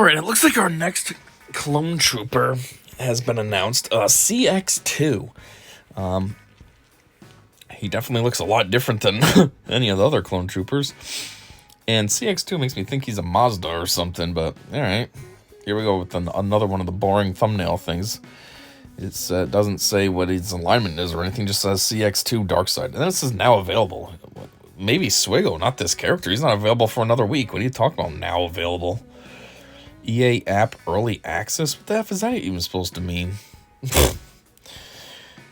Alright, it looks like our next clone trooper has been announced. CX-2. He definitely looks a lot different than any of the other clone troopers. And CX-2 makes me think he's a Mazda or something, but alright. Here we go with another one of the boring thumbnail things. It doesn't say what his alignment is or anything, just says CX-2 Darkseid. And then it says now available. Maybe Swiggo, not this character. He's not available for another week. What are you talking about, now available? EA app early access? What the F is that even supposed to mean?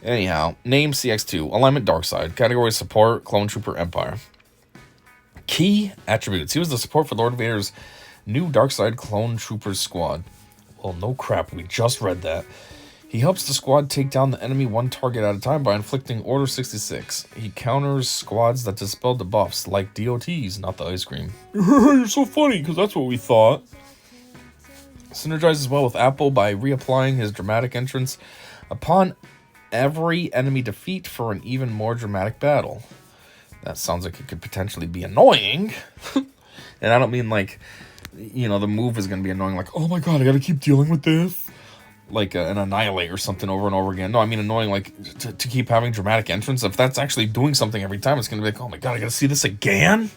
Anyhow, name CX-2, alignment Darkseid, category support, Clone Trooper Empire. Key attributes. He was the support for Lord Vader's new Darkseid Clone Troopers squad. Well, no crap, we just read that. He helps the squad take down the enemy one target at a time by inflicting Order 66. He counters squads that dispel debuffs, like DOTs, not the ice cream. You're so funny, because that's what we thought. Synergizes well with Appo by reapplying his dramatic entrance upon every enemy defeat for an even more dramatic battle. That sounds like it could potentially be annoying. And I don't mean like, you know, the move is going to be annoying, like, oh my god, I got to keep dealing with this. Like an Annihilate or something over and over again. No, I mean annoying, like, to keep having dramatic entrance. If that's actually doing something every time, it's going to be like, oh my god, I got to see this again?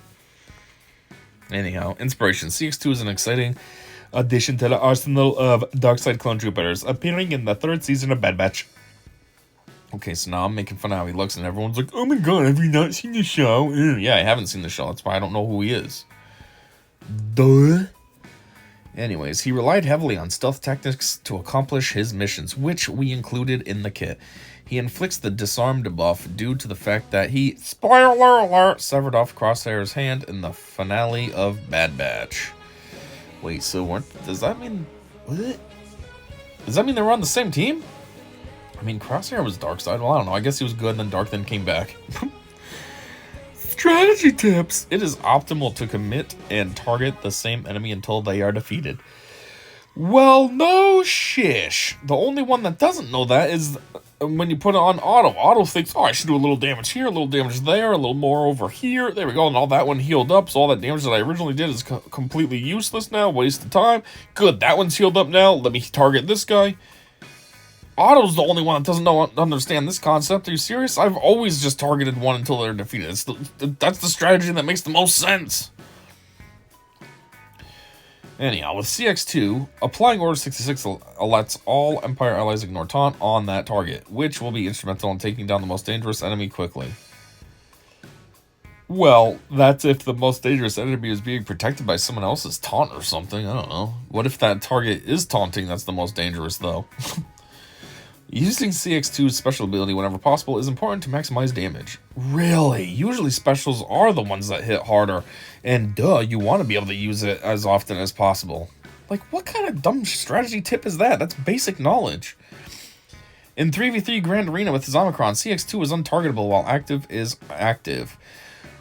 Anyhow, inspiration. CX-2 is an exciting addition to the arsenal of Darkseid clone troopers, appearing in the 3rd season of Bad Batch. Okay, so now I'm making fun of how he looks, and everyone's like, oh my god, have you not seen the show? Yeah, I haven't seen the show. That's why I don't know who he is. Duh. Anyways, he relied heavily on stealth tactics to accomplish his missions, which we included in the kit. He inflicts the disarm debuff due to the fact that he, spoiler alert, severed off Crosshair's hand in the finale of Bad Batch. Wait, so does that mean... What? Does that mean they were on the same team? I mean, Crosshair was Darkseid. Well, I don't know. I guess he was good and then Dark then came back. Strategy tips. It is optimal to commit and target the same enemy until they are defeated. Well, no shish. The only one that doesn't know that is when you put it on auto. Auto thinks, oh, I should do a little damage here, a little damage there, a little more over here. There we go. And all that one healed up. So all that damage that I originally did is completely useless now. Waste of time. Good. That one's healed up now. Let me target this guy. Otto's the only one that doesn't understand this concept. Are you serious? I've always just targeted one until they're defeated. That's the strategy that makes the most sense. Anyhow, with CX-2, applying Order 66 lets all Empire allies ignore taunt on that target, which will be instrumental in taking down the most dangerous enemy quickly. Well, that's if the most dangerous enemy is being protected by someone else's taunt or something. I don't know. What if that target is taunting that's the most dangerous, though? Using CX-2's special ability whenever possible is important to maximize damage. Really? Usually specials are the ones that hit harder, and duh, you want to be able to use it as often as possible. Like, what kind of dumb strategy tip is that? That's basic knowledge. In 3v3 Grand Arena with his Omicron, CX-2 is untargetable while active is active,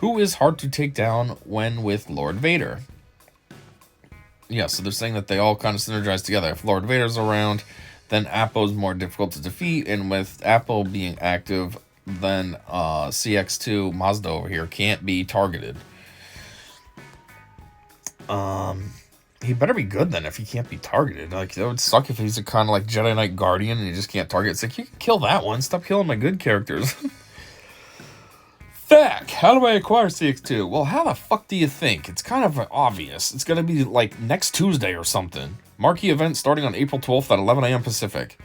who is hard to take down when with Lord Vader. Yeah, so they're saying that they all kind of synergize together. If Lord Vader's around, then Appo's more difficult to defeat, and with Appo being active, then CX-2 Mazda over here can't be targeted. He better be good then if he can't be targeted. Like, that would suck if he's a kind of like Jedi Knight Guardian and he just can't target. It's like, you can kill that one. Stop killing my good characters. Feck, how do I acquire CX-2? Well, how the fuck do you think? It's kind of obvious. It's going to be like next Tuesday or something. Marquee event starting on April 12th at 11 a.m. Pacific.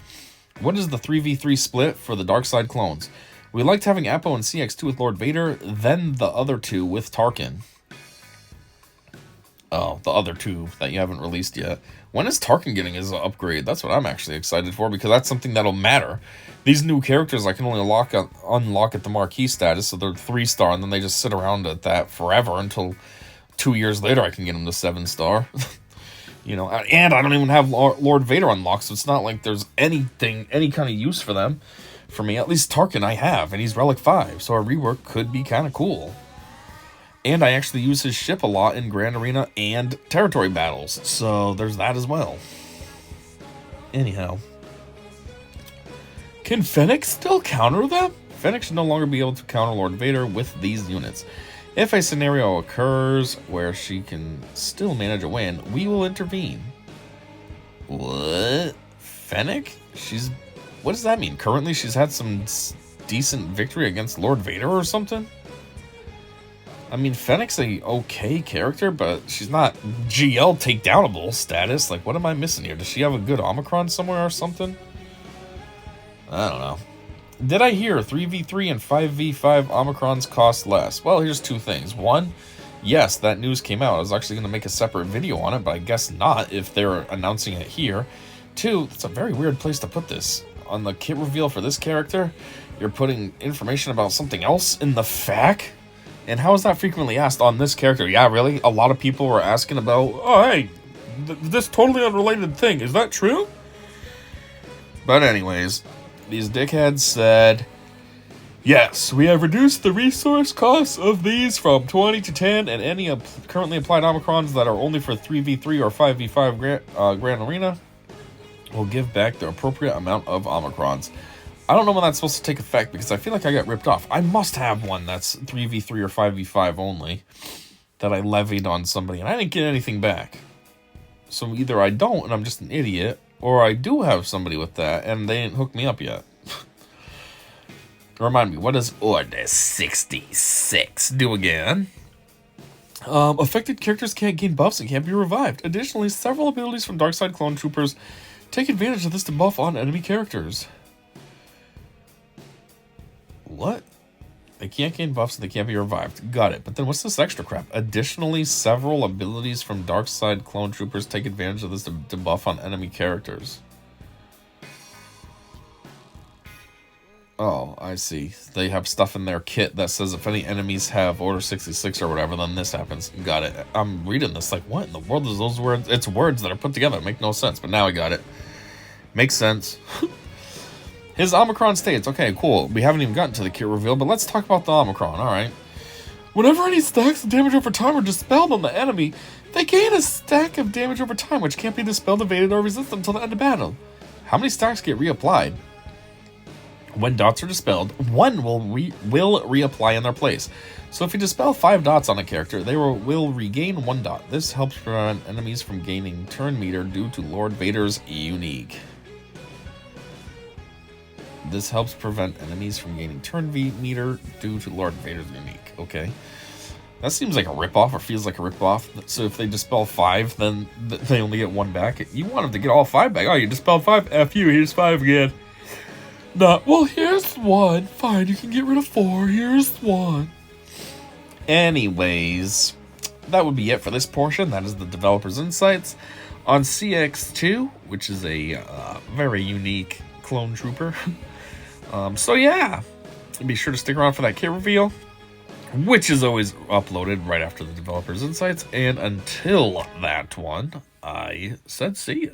What is the 3v3 split for the Darkseid clones? We liked having Appo and CX-2 with Lord Vader, then the other two with Tarkin. Oh, the other two that you haven't released yet. When is Tarkin getting his upgrade? That's what I'm actually excited for, because that's something that'll matter. These new characters I can only unlock at the Marquee status, so they're 3-star, and then they just sit around at that forever until 2 years later I can get them to 7-star. You know, and I don't even have Lord Vader unlocked, so it's not like there's any kind of use for them. For me, at least Tarkin I have, and he's Relic 5, so a rework could be kind of cool. And I actually use his ship a lot in Grand Arena and territory battles, so there's that as well. Anyhow. Can Fennec still counter them? Fennec should no longer be able to counter Lord Vader with these units. If a scenario occurs where she can still manage a win, we will intervene. What? Fennec? What does that mean? Currently, she's had some decent victory against Lord Vader or something? I mean, Fennec's a okay character, but she's not GL takedownable status. Like, what am I missing here? Does she have a good Omicron somewhere or something? I don't know. Did I hear 3v3 and 5v5 Omicrons cost less? Well, here's two things. One, yes, that news came out. I was actually going to make a separate video on it, but I guess not if they're announcing it here. Two, it's a very weird place to put this. On the kit reveal for this character, you're putting information about something else in the FAQ? And how is that frequently asked on this character? Yeah, really? A lot of people were asking about, oh, hey, this totally unrelated thing. Is that true? But anyways, these dickheads said, yes, we have reduced the resource costs of these from 20 to 10, and any currently applied Omicrons that are only for 3v3 or 5v5 Grand Arena will give back the appropriate amount of Omicrons. I don't know when that's supposed to take effect because I feel like I got ripped off. I must have one that's 3v3 or 5v5 only that I levied on somebody, and I didn't get anything back. So either I don't, and I'm just an idiot, or I do have somebody with that, and they didn't hook me up yet. Remind me, what does Order 66 do again? Affected characters can't gain buffs and can't be revived. Additionally, several abilities from Darkside Clone Troopers take advantage of this to buff on enemy characters. What? They can't gain buffs and they can't be revived. Got it. But then what's this extra crap? Additionally, several abilities from Darkside Clone Troopers take advantage of this to buff on enemy characters. Oh, I see. They have stuff in their kit that says if any enemies have Order 66 or whatever, then this happens. Got it. I'm reading this like, what in the world is those words? It's words that are put together. Make no sense, but now I got it. Makes sense. His Omicron states, okay, cool. We haven't even gotten to the kit reveal, but let's talk about the Omicron, alright. Whenever any stacks of damage over time are dispelled on the enemy, they gain a stack of damage over time, which can't be dispelled, evaded, or resisted until the end of battle. How many stacks get reapplied? When dots are dispelled, one will reapply in their place. So if you dispel 5 dots on a character, they will regain 1 dot. This helps prevent enemies from gaining turn meter due to Lord Vader's unique. This helps prevent enemies from gaining turn meter due to Lord Vader's unique. Okay. That seems like a ripoff, or feels like a ripoff. So if they dispel 5, then they only get 1 back. You want them to get all 5 back. Oh, you dispelled 5? F you, here's 5 again. Not, well, here's 1. Fine, you can get rid of 4. Here's 1. Anyways, that would be it for this portion. That is the developer's insights on CX-2, which is a very unique clone trooper. So yeah, be sure to stick around for that kit reveal, which is always uploaded right after the developer's insights. And until that one, I said see ya.